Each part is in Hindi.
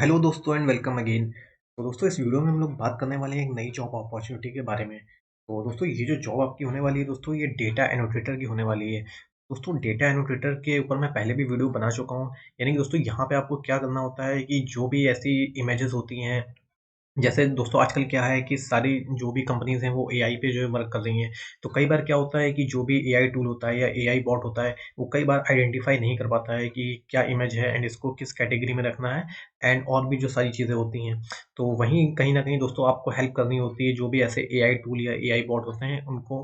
हेलो दोस्तों एंड वेलकम अगेन। तो दोस्तों इस वीडियो में हम लोग बात करने वाले हैं एक नई जॉब अपॉर्चुनिटी के बारे में। तो दोस्तों ये जो जॉब आपकी होने वाली है दोस्तों, ये डेटा एनोटेटर की होने वाली है। दोस्तों डेटा एनोटेटर के ऊपर मैं पहले भी वीडियो बना चुका हूँ। यानी कि दोस्तों यहाँ पे आपको क्या करना होता है कि जो भी ऐसी इमेजेस होती हैं, जैसे दोस्तों आजकल क्या है कि सारी जो भी कंपनीज़ हैं वो एआई पे जो है वर्क कर रही हैं। तो कई बार क्या होता है कि जो भी एआई टूल होता है या एआई बॉट होता है, वो कई बार आइडेंटिफ़ाई नहीं कर पाता है कि क्या इमेज है एंड इसको किस कैटेगरी में रखना है एंड और भी जो सारी चीज़ें होती हैं। तो वहीं कहीं न कहीं दोस्तों आपको हेल्प करनी होती है जो भी ऐसे एआई टूल या एआई बॉट होते हैं उनको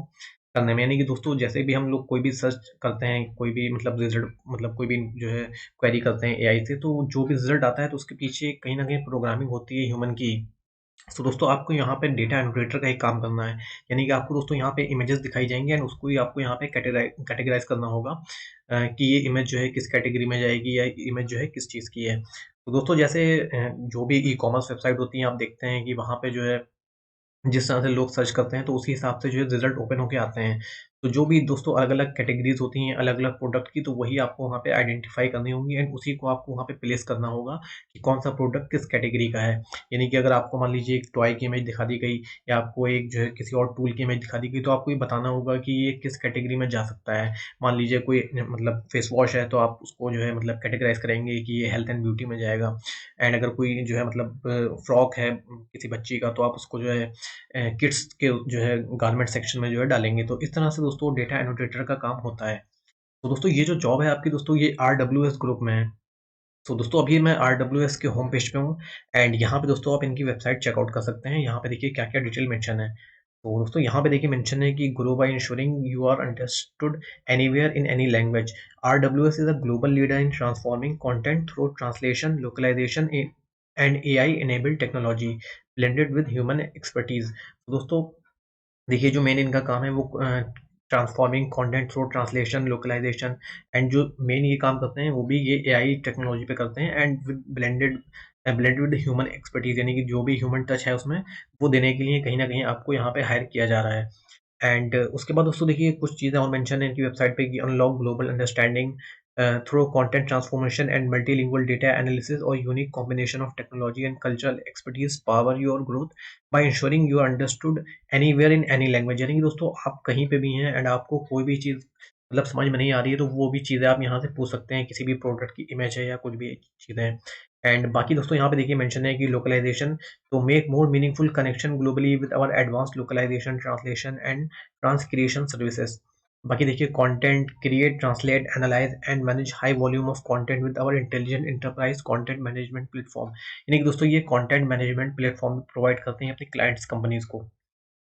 करने में। यानी कि दोस्तों जैसे भी हम लोग कोई भी सर्च करते हैं, कोई भी मतलब रिज़ल्ट मतलब कोई भी जो है क्वेरी करते हैं एआई से, तो जो भी रिज़ल्ट आता है तो उसके पीछे कहीं न कहीं प्रोग्रामिंग होती है ह्यूमन की। तो दोस्तों आपको यहाँ पे डेटा एनोटेटर का एक काम करना है। यानी कि आपको दोस्तों यहाँ पे इमेजेस दिखाई जाएँगी एंड उसको ही आपको यहाँ पे कैटेगराइज़ करना होगा कि ये इमेज जो है किस कैटेगरी में जाएगी या इमेज जो है किस चीज़ की है। तो दोस्तों जैसे जो भी ई-कॉमर्स वेबसाइट होती हैं, आप देखते हैं कि वहाँ पे जो है जिस तरह से लोग सर्च करते हैं तो उसी हिसाब से जो है रिज़ल्ट ओपन होके आते हैं। तो जो भी दोस्तों अलग-अलग कैटेगरीज़ होती हैं, अलग-अलग प्रोडक्ट की, तो वही आपको वहाँ पे आइडेंटिफ़ाई करनी होंगी एंड उसी को आपको वहाँ पे प्लेस करना होगा कि कौन-सा प्रोडक्ट किस कैटेगरी का है। यानी कि अगर आपको मान लीजिए एक टॉय की इमेज दिखा दी गई या आपको एक जो है किसी और टूल की इमेज दिखा दी गई, तो आपको ये बताना होगा कि ये किस कैटेगरी में जा सकता है। मान लीजिए कोई मतलब फेस वॉश है तो आप उसको जो है मतलब कैटेगराइज़ करेंगे कि ये हेल्थ एंड ब्यूटी में जाएगा। एंड अगर कोई जो है मतलब फ्रॉक है किसी बच्ची का, तो आप उसको जो है किड्स के जो है गारमेंट सेक्शन में जो है डालेंगे। तो इस तरह से दोस्तों डेटा एनोटेटर का काम होता है। तो दोस्तों ये जो जॉब है आपकी दोस्तों, ये आरडब्ल्यूएस ग्रुप में है। तो दोस्तों अभी मैं आरडब्ल्यूएस के होम पेज पे हूँ एंड यहाँ पे दोस्तों आप इनकी वेबसाइट चेकआउट कर सकते हैं। यहाँ पे देखिए क्या-क्या डिटेल मेंशन है। तो दोस्तों यहाँ पे देखिए मेंशन है कि grow by ensuring you are understood anywhere in any language. RWS is a global leader in transforming content through translation, localisation in and AI enabled technology blended with human expertise. दोस्तों देखिए जो मेन इनका काम है वो transforming content through translation, localisation and जो मेन ये काम करते हैं वो भी ये एआई टेक्नोलॉजी पे करते हैं and with blended with human expertise. यानी कि जो भी ह्यूमन टच है उसमें वो देने के लिए कहीं न कहीं आपको यहाँ पे हायर किया जा रहा है। एंड उसके बाद दोस्तों देखिए कुछ चीज़ें और मेंशन है इनकी वेबसाइट पे कि unlock global understanding through content transformation and multilingual data analysis और unique combination of technology and cultural expertise power your growth by ensuring you are understood anywhere in any language. यानी कि दोस्तों आप कहीं पे भी हैं एंड आपको कोई भी चीज़ मतलब समझ में नहीं आ रही है, तो वो भी चीज़ें आप यहाँ से पूछ सकते हैं, किसी भी प्रोडक्ट की इमेज है या कुछ भी चीज़ें हैं। एंड बाकी दोस्तों यहाँ पे देखिए मेंशन है कि localisation to make more meaningful connection globally with our advanced localization, translation and transcreation services। बाकी देखिए content create, translate, analyse and manage high volume of content with our intelligent enterprise content management platform. यानी कि दोस्तों ये कंटेंट मैनेजमेंट प्लेटफॉर्म प्रोवाइड करते हैं अपने क्लाइंट्स कंपनीज को।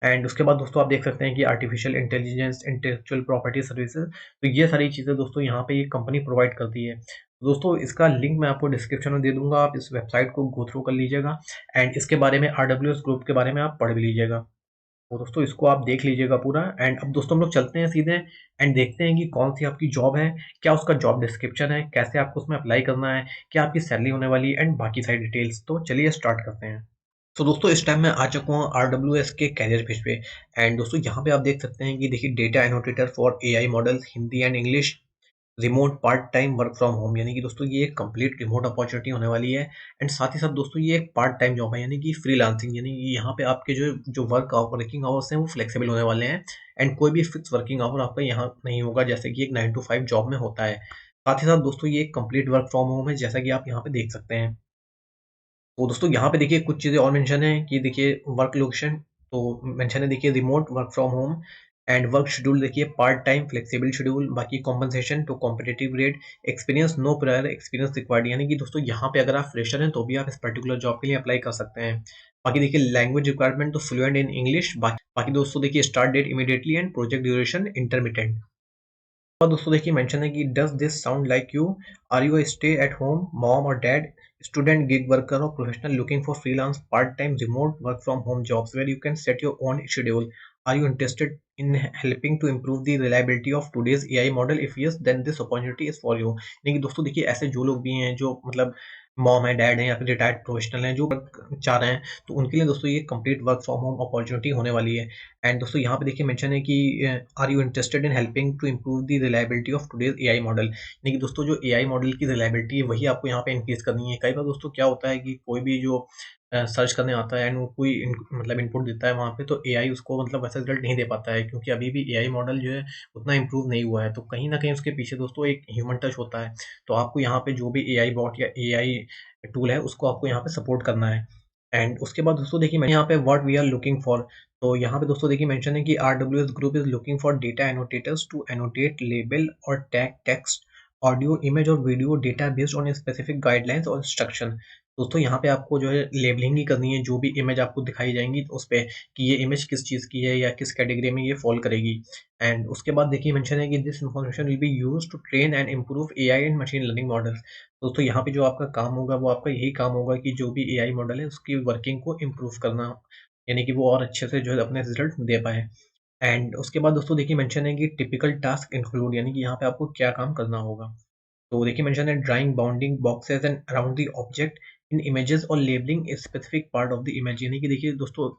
एंड उसके बाद दोस्तों आप देख सकते हैं कि artificial intelligence, intellectual property services, तो ये सारी चीज़ें दोस्तों यहाँ पे ये कंपनी प्रोवाइड करती है। दोस्तों इसका लिंक मैं आपको डिस्क्रिप्शन में दे दूँगा, आप इस वेबसाइट को गो थ्रू कर लीजिएगा एंड इसके बारे में आरडब्ल्यूएस ग्रुप के बारे में आप पढ़ भी लीजिएगा। तो दोस्तों इसको आप देख लीजिएगा पूरा एंड अब दोस्तों हम लोग चलते हैं सीधे एंड देखते हैं कि कौन-सी आपकी जॉब है, क्या उसका जॉब डिस्क्रिप्शन है, कैसे आपको उसमें अप्लाई करना है, क्या आपकी सैलरी होने वाली है एंड बाकी सारी डिटेल्स। तो चलिए स्टार्ट करते हैं। तो दोस्तों इस टाइम मैं आ चुका हूँ आरडब्ल्यूएस के कैरियर पेज पे एंड दोस्तों यहाँ पे आप देख सकते हैं कि देखिए data एनोटेटर for AI models Hindi and English, remote part time work from home. यानी कि दोस्तों ये एक कंप्लीट रिमोट अपॉर्चुनिटी होने वाली है एंड साथ ही साथ दोस्तों ये एक पार्ट टाइम जॉब है, यानी कि फ्रीलांसिंग। यानी कि यहाँ पे आपके जो जो वर्किंग आवर्स हैं वो फ्लेक्सिबल होने वाले हैं एंड कोई भी फिक्स वर्किंग आवर आपका यहाँ नहीं होगा जैसे कि एक 9 to 5 जॉब में होता है। साथ ही साथ दोस्तों ये एक कंप्लीट वर्क फ्रॉम होम है जैसा कि आप यहाँ पे देख सकते हैं। तो दोस्तों यहाँ पे देखिए कुछ चीज़ें और मेंशन है कि देखिए वर्क लोकेशन, तो मेंशन है देखिए remote work from home and work schedule देखिए पार्ट टाइम फ्लेक्सिबल शेड्यूल। बाकी compensation to competitive rate, experience no prior experience required. यानी कि दोस्तों यहाँ पे अगर आप फ्रेशर हैं तो भी आप इस पर्टिकुलर जॉब के लिए अप्लाई कर सकते हैं। बाकी देखिए लैंग्वेज रिक्वायरमेंट तो फ्लुएंट इन इंग्लिश। बाकी दोस्तों देखिए start date immediately and project duration intermittent. और दोस्तों देखिए मेंशन है कि does this sound like you, are you stay at home mom और डैड, स्टूडेंट, गिग वर्कर और professional looking for freelance part time remote work from home jobs where you can set your own schedule, are you interested in helping to improve the reliability of today's AI model? If yes, then this opportunity is for you। यानी कि दोस्तों देखिए ऐसे जो लोग भी हैं जो मतलब मॉम है, डैड है या फिर रिटायर्ड प्रोफेशनल हैं जो वर्क चाह रहे हैं, तो उनके लिए दोस्तों ये complete work from home opportunity होने वाली है। एंड दोस्तों यहाँ पे देखिए मेंशन है कि are you interested in helping to improve the reliability of today's AI model, यानी कि दोस्तों जो एआई मॉडल की रिलायबिलिटी है वही आपको यहाँ पे इंक्रीज करनी है। कई बार दोस्तों क्या होता है कि कोई भी जो सर्च करने आता है एंड वो कोई मतलब इनपुट देता है वहाँ पे, तो एआई उसको मतलब वैसा रिजल्ट नहीं दे पाता है, क्योंकि अभी भी एआई मॉडल जो है उतना इम्प्रूव नहीं हुआ है। तो कहीं ना कहीं उसके पीछे दोस्तों एक ह्यूमन टच होता है। तो आपको यहाँ पे जो भी एआई बॉट या एआई टूल है उसको आपको यहाँ पे सपोर्ट करना है। एंड उसके बाद दोस्तों देखिए मैं यहाँ पे what we are looking for, तो यहाँ पे दोस्तों देखिए मेंशन है कि RWS group is looking for data annotators to annotate label और टैग टेक्स्ट ऑडियो इमेज और video data based on specific guidelines और इंस्ट्रक्शन। दोस्तों यहाँ पे आपको जो है लेबलिंग ही करनी है, जो भी इमेज आपको दिखाई जाएंगी तो उस पे कि ये इमेज किस चीज़ की है या किस कैटेगरी में ये फॉल करेगी। एंड उसके बाद देखिए मेंशन है कि this information will be used to train and improve AI and machine learning models. दोस्तों यहाँ पे जो आपका काम होगा वो आपका यही काम होगा कि जो भी एआई मॉडल है उसकी वर्किंग को इम्प्रूव करना, यानी कि वो और अच्छे से जो है अपने रिजल्ट दे पाए। एंड उसके बाद दोस्तों देखिए मेंशन है कि टिपिकल टास्क इंक्लूड, यानी कि यहाँ पे आपको क्या काम करना होगा। तो देखिए मेंशन है drawing bounding boxes and around the object in images और labelling a specific part of the image, यानी कि देखिए दोस्तों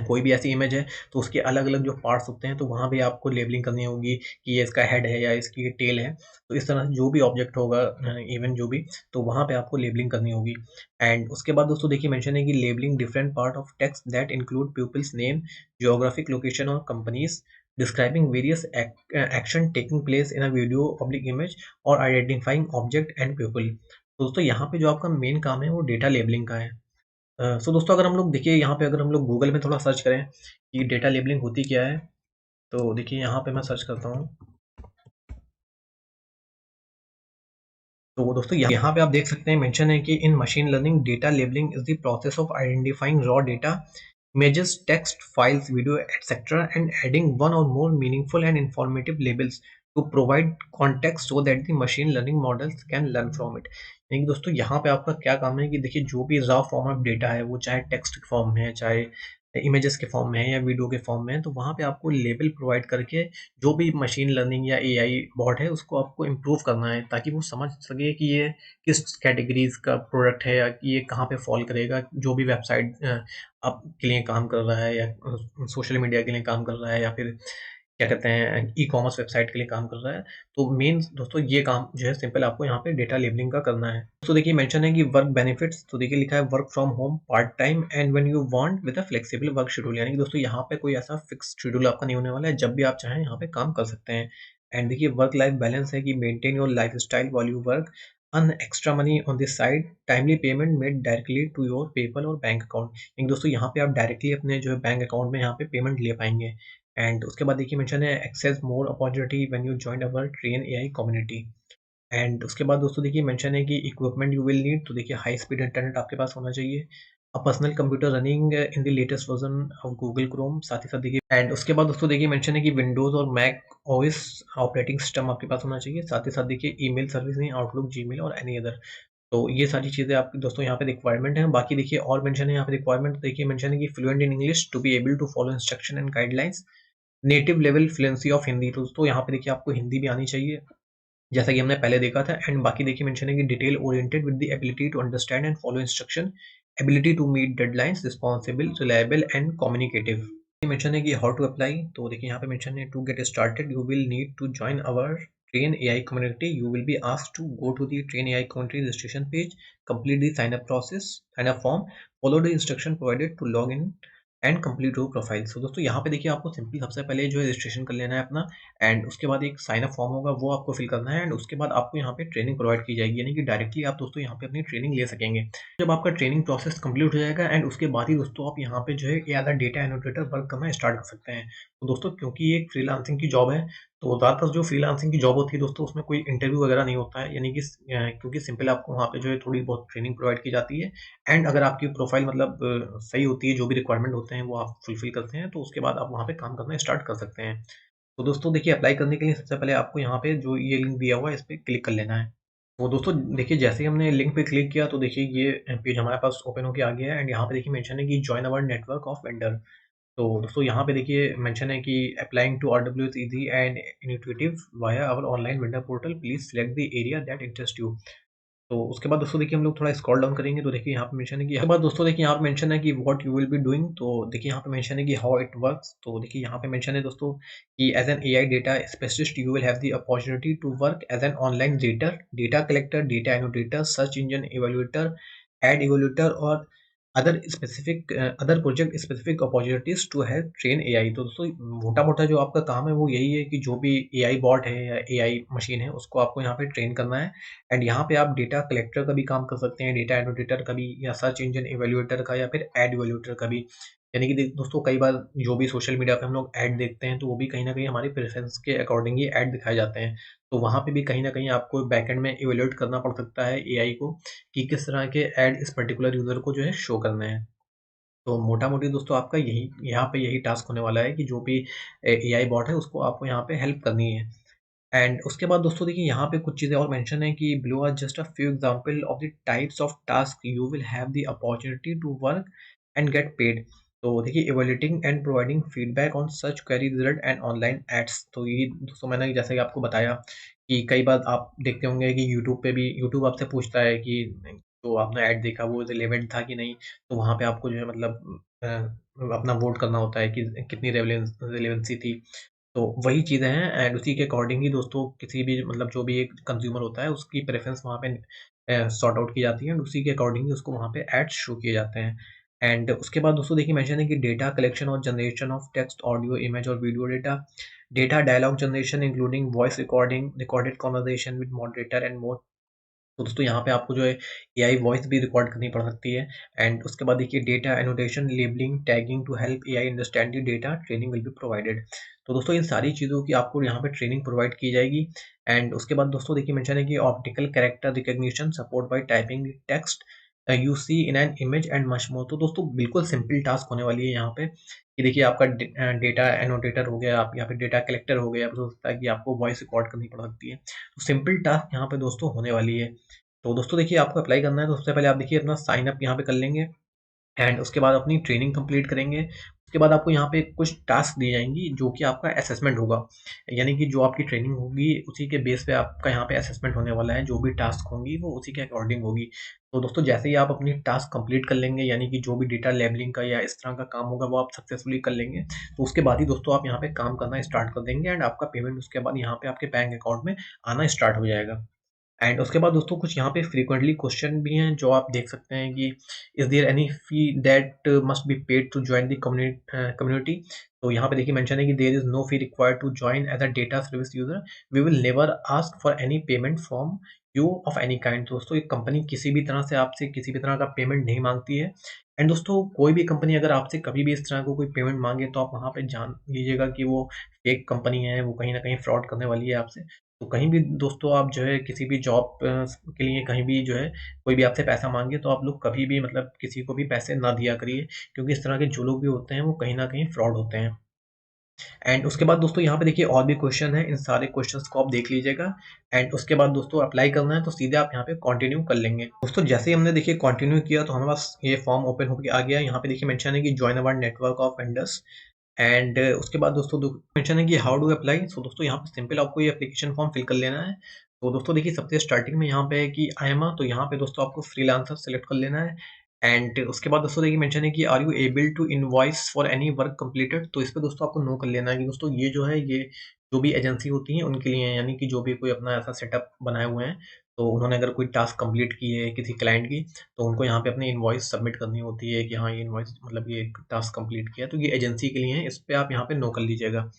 कोई भी ऐसी इमेज है तो उसके अलग-अलग जो पार्ट्स होते हैं तो वहाँ भी आपको लेबलिंग करनी होगी कि ये इसका हेड है या इसकी ये टेल है। तो इस तरह से जो भी ऑब्जेक्ट होगा इवन जो भी, तो वहाँ पे आपको लेबलिंग करनी होगी। एंड उसके बाद दोस्तों देखिए मेंशन है कि labelling different part of text that include people's name, geographic location और companies, describing various action taking place in a video public image और आइडेंटिफाइंग ऑब्जेक्ट एंड पीपल। दोस्तों यहाँ पे जो आपका मेन काम है वो डेटा लेबलिंग का है। सो दोस्तों अगर हम लोग देखिए यहाँ पे अगर हम लोग गूगल में थोड़ा सर्च करें कि डेटा लेबलिंग होती क्या है, तो देखिए यहाँ पे मैं सर्च करता हूँ। तो दोस्तों यहाँ पे आप देख सकते हैं मेंशन है कि in machine learning data labelling is the process of identifying raw data, images, text, files, video, etc., and adding one or more meaningful and informative labels to provide context so that the machine learning models can learn from it। यानी कि दोस्तों यहाँ पे आपका क्या काम है कि देखिए जो भी रॉ फॉर्म ऑफ डेटा है वो चाहे टेक्स्ट फॉर्म में है, चाहे इमेजेस के फॉर्म में है या वीडियो के फॉर्म में है, तो वहाँ पे आपको लेबल प्रोवाइड करके जो भी मशीन लर्निंग या एआई बॉट है उसको आपको इम्प्रूव करना है, ताकि वो समझ सके कि ये किस कैटेगरीज का प्रोडक्ट है या कि ये कहाँ पे फॉल करेगा। जो भी वेबसाइट आपके लिए काम कर रहा है या सोशल मीडिया के लिए काम कर रहा है या फिर क्या कहते हैं ई कॉमर्स वेबसाइट के लिए काम कर रहा है, तो मेन दोस्तों ये काम जो है सिंपल आपको यहाँ पे डेटा लेबलिंग का करना है। तो देखिए मेंशन है कि वर्क बेनिफिट्स, तो देखिए लिखा है work from home part time and when you want with a flexible work schedule, यानी कि दोस्तों यहाँ पे कोई ऐसा फिक्स शेड्यूल आपका नहीं होने वाला है, जब भी आप चाहें यहाँ पे काम कर सकते हैं। एंड देखिए वर्क लाइफ बैलेंस है कि maintain your lifestyle while you work, earn extra money on this side, timely payment made directly to your PayPal और बैंक अकाउंट, यानी दोस्तों यहाँ पे आप डायरेक्टली अपने जो है बैंक अकाउंट में यहाँ पे पेमेंट ले पाएंगे। एंड उसके बाद देखिए मेंशन है access more opportunity when you join our train AI community. And उसके बाद दोस्तों देखिए मेंशन है कि इक्विपमेंट यू विल नीड, तो देखिए हाई स्पीड इंटरनेट आपके पास होना चाहिए, a personal computer running in the latest version of Google Chrome, साथ ही साथ देखिए एंड उसके बाद दोस्तों देखिए मेंशन है कि विंडोज और मैक ओएस ऑपरेटिंग सिस्टम आपके पास होना चाहिए, साथ ही साथ देखिए ईमेल सर्विस नहीं, आउटलुक, जीमेल और एनी अदर। तो ये सारी चीज़ें आपकी दोस्तों यहाँ पे रिक्वायरमेंट है। बाकी देखिए और मेंशन है यहाँ पे रिक्वायरमेंट, देखिए मेंशन है कि fluent in English to be able to follow instruction and guidelines, native level fluency of Hindi, तो दोस्तों यहाँ पे देखिए आपको हिंदी भी आनी चाहिए जैसा कि हमने पहले देखा था। एंड बाकी देखिए मेंशन है कि detail oriented with the ability to understand and follow instruction, ability to meet deadlines, responsible, reliable and communicative. Mention है कि हाउ टू अप्लाई, तो देखिए यहाँ पे मेंशन है to get started you will need to join our train AI community, you will be asked to go to the train AI community registration page, complete the sign up process, sign up form, follow the instruction provided to log in and complete your profile. So दोस्तों यहाँ पे देखिए आपको सिंपली सबसे पहले जो है रजिस्ट्रेशन कर लेना है अपना, एंड उसके बाद एक साइन अप फॉर्म होगा वो आपको फिल करना है, एंड उसके बाद आपको यहाँ पे ट्रेनिंग प्रोवाइड की जाएगी, यानी कि डायरेक्टली आप दोस्तों यहाँ पे अपनी ट्रेनिंग ले सकेंगे। जब आपका ट्रेनिंग प्रोसेस कंप्लीट हो जाएगा एंड उसके बाद ही दोस्तों आप यहाँ पे जो है as a data annotator work करना स्टार्ट कर सकते हैं। तो दोस्तों क्योंकि ये एक फ्रीलांसिंग की जॉब है, तो ज़्यादातर जो फ्रीलांसिंग की जॉब होती है दोस्तों उसमें कोई इंटरव्यू वगैरह नहीं होता है, यानी कि क्योंकि सिंपल आपको वहाँ पे जो है थोड़ी बहुत ट्रेनिंग प्रोवाइड की जाती है, एंड अगर आपकी प्रोफाइल मतलब सही होती है, जो भी रिक्वायरमेंट होते हैं वो आप फुलफिल करते हैं, तो उसके बाद आप वहाँ पे काम करना स्टार्ट कर सकते हैं। तो दोस्तों देखिए अप्लाई करने के लिए सबसे पहले आपको यहाँ पे जो ये लिंक दिया हुआ है इस पे क्लिक कर लेना है। तो दोस्तों देखिए जैसे ही हमने लिंक पे क्लिक किया तो देखिए ये पेज हमारे पास ओपन होके आ गया है, एंड यहाँ पे देखिए मेंशन है कि join our network of vendor. तो दोस्तों यहाँ पे देखिए मेंशन है कि applying to RWS easy and initiative via our online vendor portal, please select the area that interest you. तो उसके बाद दोस्तों देखिए हम लोग थोड़ा स्क्रॉल डाउन करेंगे तो देखिए यहाँ पे मेंशन है कि उसके बाद दोस्तों देखिए यहाँ पे मेंशन है कि what you will be doing. तो देखिए यहाँ पे मेंशन है कि हाउ इट वर्क्स। तो देखिए यहाँ पे मेंशन है दोस्तों कि as an AI data specialist you will have the opportunity to work as an online rater, data collector, data एनोटेटर, search engine evaluator, add evaluator और other project specific opportunities to help train AI. तो दोस्तों मोटा-मोटा जो आपका काम है वो यही है कि जो भी एआई बॉट है या एआई मशीन है उसको आपको यहाँ पे ट्रेन करना है। एंड यहाँ पे आप डेटा कलेक्टर का भी काम कर सकते हैं, डेटा एनोटेटर का भी, या सर्च इंजन इवैल्यूएटर का, या फिर एड इवैल्यूएटर का भी। यानी कि दोस्तों कई बार जो भी सोशल मीडिया पे हम लोग ऐड देखते हैं तो वो भी कहीं न कहीं हमारी प्रेफ़रेंस के अकॉर्डिंग ही ऐड दिखाए जाते हैं। तो वहाँ पे भी कहीं न कहीं आपको बैकएंड में इवैल्यूएट करना पड़ सकता है एआई को कि किस तरह के ऐड इस पर्टिकुलर यूज़र को जो है शो करने हैं। तो मोटा-मोटी दोस्तों आपका यही यहाँ पे यही टास्क होने वाला है कि जो भी एआई बॉट है उसको आपको यहाँ पे हेल्प करनी है। एंड उसके बाद दोस्तों देखिए यहाँ पे कुछ चीज़ें और मेंशन है कि below are just a few example of the types of task you will have the opportunity to work and get paid. तो देखिए evaluating and providing feedback on such query result and online ads. तो ये दोस्तों मैंने जैसे कि आपको बताया कि कई बार आप देखते होंगे कि यूट्यूब पे भी यूट्यूब आपसे पूछता है कि जो आपने ऐड देखा वो रिलेवेंट था कि नहीं। तो वहाँ पे आपको जो है मतलब अपना वोट करना होता है कि कितनी रिलेवेंसी थी। तो वही चीज़ें हैं एंड उसी के अकॉर्डिंग ही दोस्तों किसी भी मतलब जो भी एक कंज्यूमर होता है उसकी प्रेफ़रेंस वहाँ पे सॉर्ट आउट की जाती है एंड उसी के अकॉर्डिंग ही उसको वहाँ पे एड्स शो किए जाते हैं। एंड उसके बाद दोस्तों देखिए मेंशन है कि डेटा कलेक्शन और generation of text, audio, image और video data, data dialogue generation including voice recording, recorded conversation with moderator and more. तो दोस्तों यहाँ पे आपको जो है एआई वॉइस भी रिकॉर्ड करनी पड़ सकती है। एंड उसके बाद देखिए data annotation, labeling, tagging to help AI understand the data, training will be provided. तो दोस्तों इन सारी चीज़ों की आपको यहाँ पे ट्रेनिंग प्रोवाइड की जाएगी। एंड उसके बाद दोस्तों देखिए मेंशन है कि optical character recognition support by typing text you see in an image and much more. तो दोस्तों बिल्कुल सिंपल टास्क होने वाली है यहाँ पे कि देखिए आपका डेटा एनोटेटर हो गया, आप यहाँ पे डेटा कलेक्टर हो गया, हो सकता है कि आपको वॉइस रिकॉर्ड करनी पड़ सकती है। तो सिंपल टास्क यहाँ पे दोस्तों होने वाली है। तो दोस्तों देखिए आपको अप्लाई करना है तो सबसे पहले आप देखिए अपना साइन अप यहाँ पे कर लेंगे एंड उसके बाद अपनी ट्रेनिंग कंप्लीट करेंगे। उसके बाद आपको यहाँ पे कुछ टास्क दी जाएँगी जो कि आपका असेसमेंट होगा। यानी कि जो आपकी ट्रेनिंग होगी उसी के बेस पे आपका यहाँ पे असेसमेंट होने वाला है। जो भी टास्क होंगी वो उसी के अकॉर्डिंग होगी। तो दोस्तों जैसे ही आप अपनी टास्क कंप्लीट कर लेंगे यानी कि जो भी डेटा लेबलिंग का या इस तरह का काम होगा वो आप सक्सेसफुली कर लेंगे। तो उसके बाद ही दोस्तों आप यहाँ पे काम करना स्टार्ट कर देंगे एंड आपका पेमेंट उसके बाद यहाँ पे आपके बैंक अकाउंट में आना स्टार्ट हो जाएगा। एंड उसके बाद दोस्तों कुछ यहाँ पे फ्रीक्वेंटली क्वेश्चन भी हैं जो आप देख सकते हैं कि is there any fee that must be paid to join the community. तो यहाँ पे देखिए मेंशन है कि there is no fee required to join as a data service user. We will never ask for any payment from you of any kind. दोस्तों एक कंपनी किसी भी तरह से आपसे किसी भी तरह का पेमेंट नहीं माँगती है। एंड दोस्तों कोई भी कंपनी अगर आपसे कभी भी इस तरह का कोई पेमेंट माँगे तो आप वहाँ पे जान लीजिएगा कि वो फेक कंपनी है, वो कहीं न कहीं फ्रॉड करने वाली है आपसे। तो कहीं भी दोस्तों आप जो है किसी भी जॉब के लिए कहीं भी जो है कोई भी आपसे पैसा माँगे तो आप लोग कभी भी मतलब किसी को भी पैसे ना दिया करिए क्योंकि इस तरह के जो लोग भी होते हैं वो कहीं न कहीं फ्रॉड होते हैं। एंड उसके बाद दोस्तों यहाँ पे देखिए और भी क्वेश्चन है, इन सारे क्वेश्चंस को आप देख लीजिएगा। एंड उसके बाद दोस्तों अप्लाई करना है तो सीधे आप यहाँ पे कंटिन्यू कर लेंगे। दोस्तों जैसे ही हमने देखिए कंटिन्यू किया तो हमारे पास ये फॉर्म ओपन होके आ गया। यहाँ पे देखिए मेंशन है कि join our network of vendors. And उसके बाद दोस्तों मेंशन है कि हाउ डू अप्लाई। सो दोस्तों यहाँ पे सिंपल आपको ये एप्लीकेशन फॉर्म फिल कर लेना है। तो दोस्तों देखिए सबसे स्टार्टिंग में यहाँ पे है कि आई एम अ, तो यहाँ पे दोस्तों आपको फ्रीलांसर सेलेक्ट कर लेना है। एंड उसके बाद दोस्तों देखिए मेंशन है कि are you able to invoice for any work completed. तो इस पे दोस्तों आपको नो कर लेना है कि दोस्तों ये जो है ये जो भी एजेंसी होती हैं उनके लिए है। यानी कि जो भी कोई अपना ऐसा सेटअप बनाए हुए हैं तो उन्होंने अगर कोई टास्क कंप्लीट की है किसी क्लाइंट की तो उनको यहाँ पे अपनी इनवॉइस सबमिट करनी होती है कि हाँ ये इनवॉइस मतलब ये टास्क कंप्लीट किया तो ये एजेंसी के लिए है। इस पे आप यहाँ पे नो कर लीजिएगा।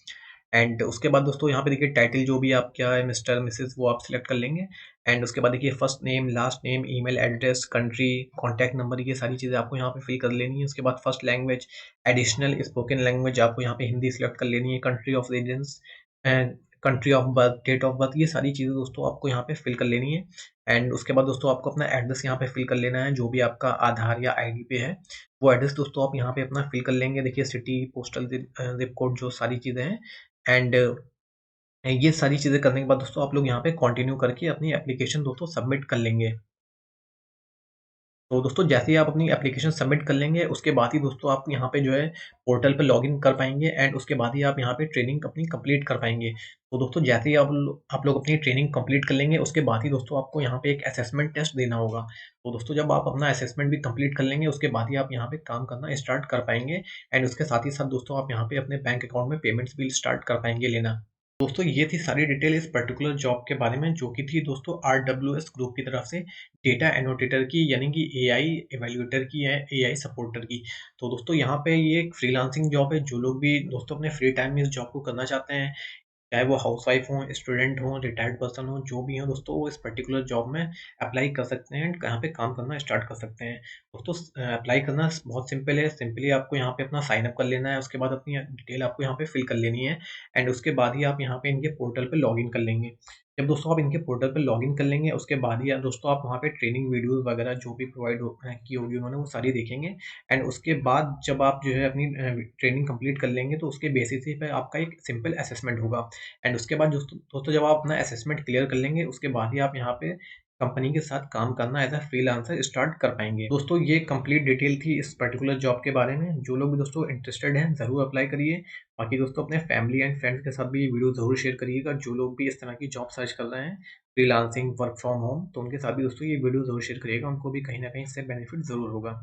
एंड उसके बाद दोस्तों यहाँ पे देखिए टाइटल जो भी आपका है मिस्टर मिसेस वो आप सिलेक्ट कर लेंगे। एंड उसके बाद देखिए first name, last name, email address, country, contact number, ये सारी चीज़ें आपको यहाँ पे फिल कर लेनी है। उसके बाद first language, additional spoken language आपको यहाँ पे हिंदी सिलेक्ट कर लेनी है। Country of residence and country of birth, date of birth, ये सारी चीज़ें दोस्तों आपको यहाँ पे फिल कर लेनी है। एंड उसके बाद दोस्तों आपको अपना एड्रेस यहाँ पे फिल कर लेना है जो भी आपका आधार या आईडी पे है वो एड्रेस दोस्तों आप यहाँ पे अपना फिल कर लेंगे। देखिए सिटी, पोस्टल ज़िप कोड, जो सारी चीज़ें हैं। एंड ये सारी चीज़ें करने के बाद दोस्तों आप लोग यहाँ पे कंटिन्यू करके अपनी एप्लीकेशन दोस्तों सबमिट कर लेंगे। तो दोस्तों जैसे ही आप अपनी एप्लीकेशन सबमिट कर लेंगे उसके बाद ही दोस्तों आप यहाँ पे जो है पोर्टल पे लॉगिन कर पाएँगे एंड उसके बाद ही आप यहाँ पे ट्रेनिंग अपनी कंप्लीट कर पाएँगे। तो दोस्तों जैसे ही आप लोग अपनी ट्रेनिंग कंप्लीट कर लेंगे, उसके बाद ही दोस्तों आपको यहाँ पे एक असेसमेंट टेस्ट देना होगा। तो दोस्तों जब आप अपना असेसमेंट भी कंप्लीट कर लेंगे, उसके बाद ही आप यहाँ पे काम करना स्टार्ट कर पाएँगे एंड उसके साथ ही साथ दोस्तों आप यहाँ पे अपने बैंक अकाउंट में पेमेंट्स भी स्टार्ट कर पाएँगे लेना। दोस्तों ये थी सारी डिटेल इस पर्टिकुलर जॉब के बारे में, जो कि थी दोस्तों आरडब्ल्यूएस ग्रुप की तरफ से डेटा एनोटेटर की, यानी कि एआई इवैल्यूएटर की है, एआई सपोर्टर की। तो दोस्तों यहाँ पे ये एक फ्रीलांसिंग जॉब है, जो लोग भी दोस्तों अपने फ्री टाइम में इस जॉब को करना चाहते हैं, चाहे वो हाउसवाइफ हों, स्टूडेंट हों, रिटायर्ड पर्सन हों, जो भी हों दोस्तों, वो इस पर्टिकुलर जॉब में अप्लाई कर सकते हैं एंड यहाँ पे काम करना स्टार्ट कर सकते हैं। दोस्तों अप्लाई करना बहुत सिंपल है, सिंपली आपको यहाँ पे अपना साइन अप कर लेना है, उसके बाद अपनी डिटेल आपको यहाँ पे फिल कर लेनी है एंड उसके बाद ही आप यहाँ पे इनके पोर्टल पे लॉगिन कर लेंगे। जब दोस्तों आप इनके पोर्टल पे लॉगिन कर लेंगे, उसके बाद ही दोस्तों आप वहाँ पे ट्रेनिंग वीडियोज़ वगैरह जो भी प्रोवाइड की होगी उन्होंने, वो सारी देखेंगे एंड उसके बाद जब आप जो है अपनी ट्रेनिंग कंप्लीट कर लेंगे, तो उसके बेसिस पे आपका एक सिंपल असेसमेंट होगा। एंड उसके बाद दोस्तों जब आप अपना असेसमेंट क्लियर कर लेंगे, उसके बाद ही आप यहाँ पे कंपनी के साथ काम करना एज अ फ्रीलांसर स्टार्ट कर पाएंगे। दोस्तों ये कंप्लीट डिटेल थी इस पर्टिकुलर जॉब के बारे में। जो लोग भी दोस्तों इंटरेस्टेड हैं, ज़रूर अप्लाई करिए। बाकी दोस्तों अपने फैमिली एंड फ्रेंड्स के साथ भी ये वीडियो ज़रूर शेयर करिएगा, जो लोग भी इस तरह की जॉब सर्च कर रहे हैं, फ्रीलांसिंग, वर्क फ्रॉम होम, तो उनके साथ भी दोस्तों ये वीडियो ज़रूर शेयर करिएगा, उनको भी कहीं ना कहीं इससे बेनिफिट ज़रूर होगा।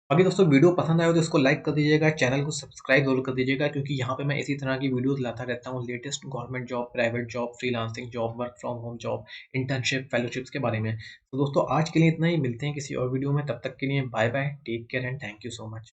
बाकी दोस्तों वीडियो पसंद आए हो तो इसको लाइक कर दीजिएगा, चैनल को सब्सक्राइब ज़रूर कर दीजिएगा, क्योंकि यहाँ पे मैं इसी तरह की वीडियोस लाता रहता हूँ, latest government job, private job, freelancing job, work from home job, internship, fellowships के बारे में। तो दोस्तों आज के लिए इतना ही, मिलते हैं किसी और वीडियो में, तब तक के लिए bye bye, take care and thank you so much.